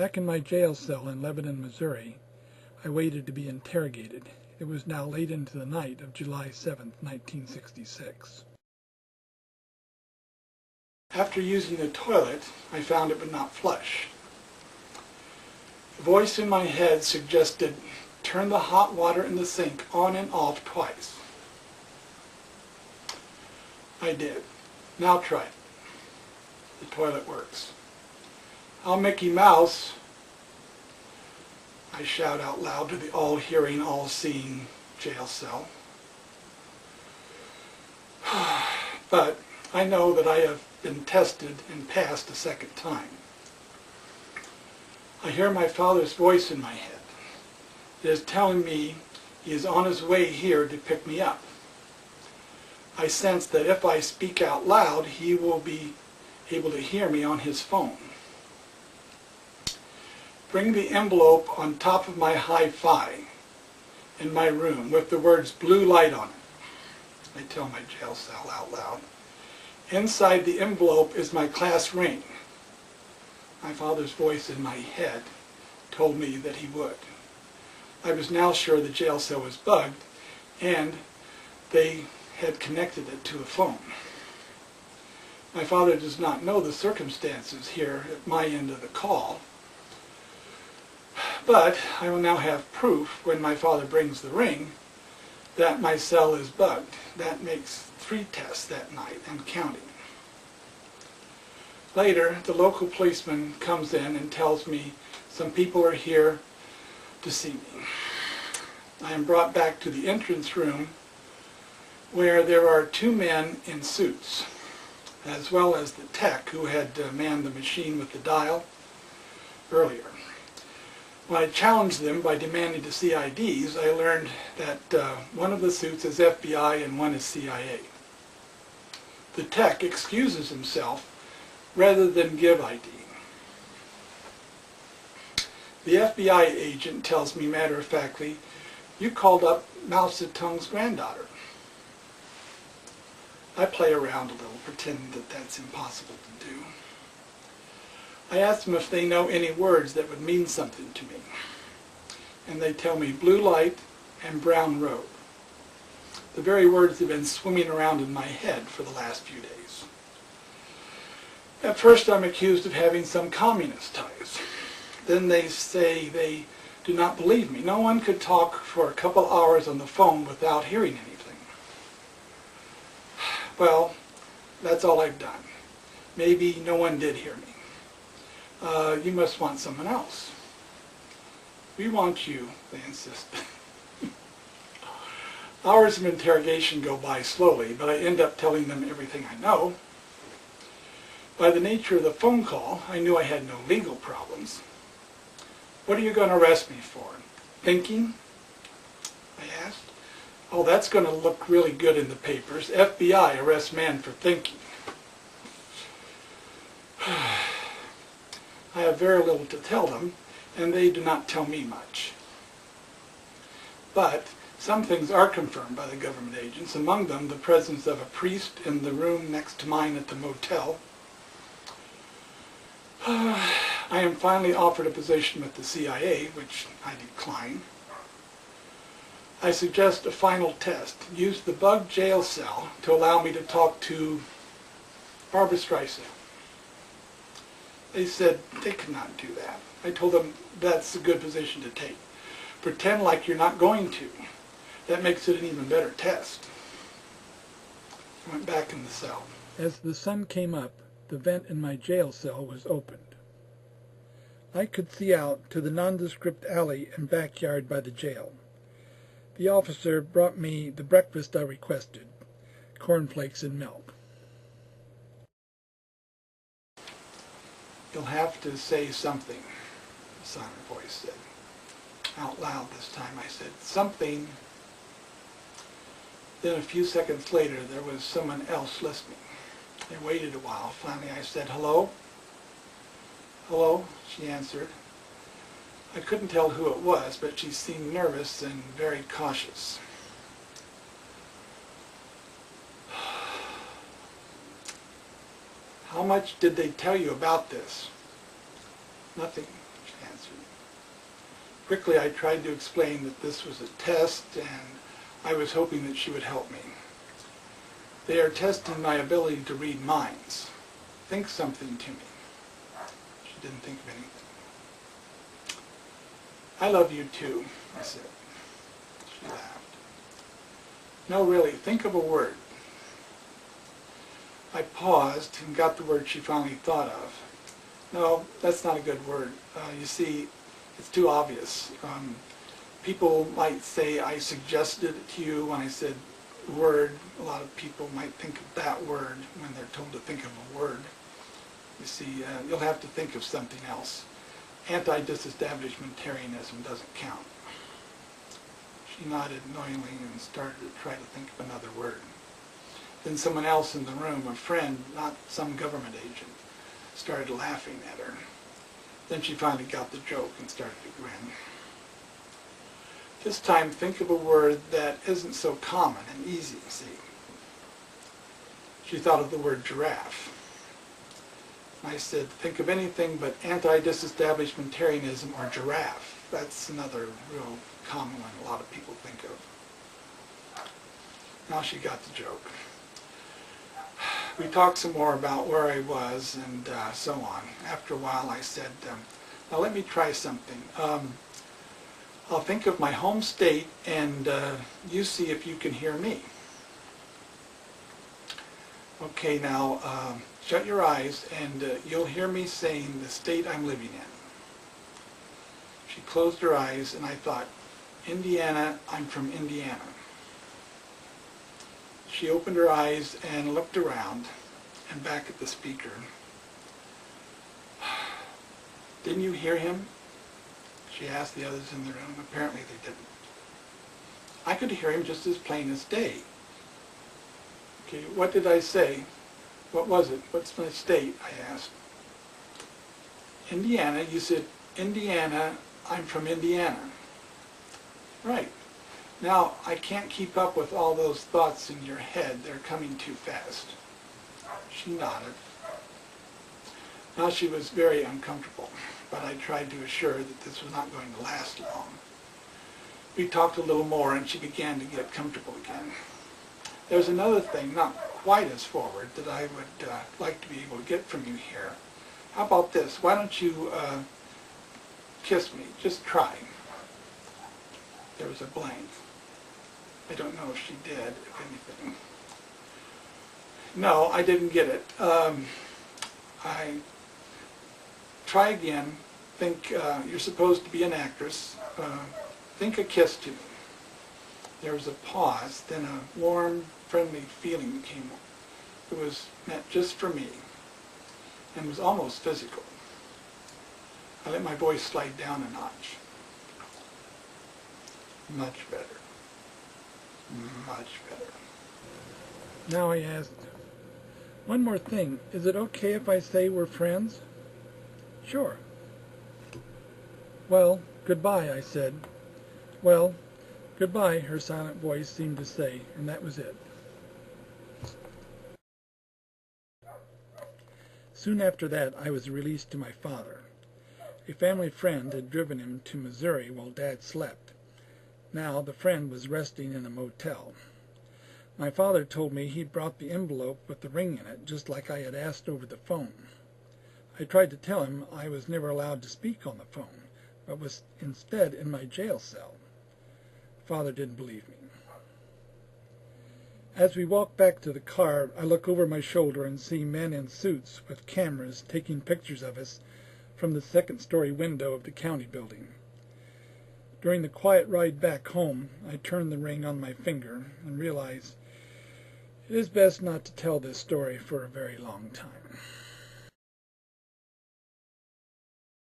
Back in my jail cell in Lebanon, Missouri, I waited to be interrogated. It was now late into the night of July 7, 1966. After using the toilet, I found it would not flush. The voice in my head suggested, turn the hot water in the sink on and off twice. I did. Now try it. The toilet works. How Mickey Mouse, I shout out loud to the all-hearing, all-seeing jail cell. But I know that I have been tested and passed a second time. I hear my Father's voice in my head. It is telling me He is on His way here to pick me up. I sense that if I speak out loud, He will be able to hear me on His phone. Bring the envelope on top of my hi-fi in my room with the words blue light on it. I tell my jail cell out loud. Inside the envelope is my class ring. My Father's voice in my head told me that He would. I was now sure the jail cell was bugged, and they had connected it to a phone. My Father does not know the circumstances here at my end of the call, but I will now have proof when my Father brings the ring that my cell is bugged. That makes 3 tests that night and counting. Later, the local policeman comes in and tells me some people are here to see me. I am brought back to the entrance room where there are 2 men in suits, as well as the tech who had manned the machine with the dial earlier. When I challenged them by demanding to see IDs, I learned that one of the suits is FBI and one is CIA. The tech excuses himself rather than give ID. The FBI agent tells me matter-of-factly, you called up Mao Zedong's granddaughter. I play around a little, pretending that that's impossible to do. I ask them if they know any words that would mean something to me. And they tell me blue light and brown road. The very words have been swimming around in my head for the last few days. At first I'm accused of having some communist ties. Then they say they do not believe me. No one could talk for a couple hours on the phone without hearing anything. Well, that's all I've done. Maybe no one did hear me. You must want someone else. We want you, they insist. Hours of interrogation go by slowly, but I end up telling them everything I know. By the nature of the phone call, I knew I had no legal problems. What are you going to arrest me for? Thinking? I asked. Oh, that's going to look really good in the papers. FBI arrests man for thinking. I have very little to tell them, and they do not tell me much. But some things are confirmed by the government agents, among them the presence of a priest in the room next to mine at the motel. I am finally offered a position with the CIA, which I decline. I suggest a final test. Use the bug jail cell to allow me to talk to Barbra Streisand. They said they could not do that. I told them that's a good position to take. Pretend like you're not going to. That makes it an even better test. I went back in the cell. As the sun came up, the vent in my jail cell was opened. I could see out to the nondescript alley and backyard by the jail. The officer brought me the breakfast I requested, cornflakes and milk. You'll have to say something, the silent voice said. Out loud this time I said, something. Then a few seconds later there was someone else listening. They waited a while. Finally I said, hello? Hello, she answered. I couldn't tell who it was, but she seemed nervous and very cautious. How much did they tell you about this? Nothing, she Quickly I tried to explain that this was a test and I was hoping that she would help me. They are testing my ability to read minds. Think something to me. She didn't think of anything. I love you too, I said. She laughed. No, really, think of a word. I paused and got the word she finally thought of. No, that's not a good word. You see, it's too obvious. People might say I suggested it to you when I said word. A lot of people might think of that word when they're told to think of a word. You see, you'll have to think of something else. Anti-disestablishmentarianism doesn't count. She nodded knowingly and started to try to think of another word. Then someone else in the room, a friend, not some government agent, started laughing at her. Then she finally got the joke and started to grin. This time, think of a word that isn't so common and easy, see. She thought of the word giraffe. I said, think of anything but anti-disestablishmentarianism or giraffe. That's another real common one a lot of people think of. Now she got the joke. We talked some more about where I was and so on. After a while I said, now let me try something. I'll think of my home state and you see if you can hear me. Okay, now shut your eyes and you'll hear me saying the state I'm living in. She closed her eyes and I thought, Indiana, I'm from Indiana. She opened her eyes and looked around and back at the speaker. Didn't you hear him? She asked the others in the room. Apparently they didn't. I could hear him just as plain as day. Okay, what did I say? What was it? What's my state? I asked. Indiana. You said, Indiana, I'm from Indiana. Right. Now, I can't keep up with all those thoughts in your head. They're coming too fast. She nodded. Now she was very uncomfortable, but I tried to assure her that this was not going to last long. We talked a little more and she began to get comfortable again. There's another thing, not quite as forward, that I would like to be able to get from you here. How about this? Why don't you kiss me? Just try. There was a blank. I don't know if she did, if anything. No, I didn't get it. I try again. Think you're supposed to be an actress. Think a kiss to me. There was a pause, then a warm, friendly feeling came. It was meant just for me, and was almost physical. I let my voice slide down a notch. Much better. Much better. Now I asked, one more thing. Is it okay if I say we're friends? Sure. Well, goodbye, I said. Well, goodbye, her silent voice seemed to say, and that was it. Soon after that, I was released to my father. A family friend had driven him to Missouri while Dad slept. Now the friend was resting in a motel. My father told me he'd brought the envelope with the ring in it, just like I had asked over the phone. I tried to tell him I was never allowed to speak on the phone, but was instead in my jail cell. Father didn't believe me. As we walk back to the car, I look over my shoulder and see men in suits with cameras taking pictures of us from the second-story window of the county building. During the quiet ride back home, I turn the ring on my finger and realize it is best not to tell this story for a very long time.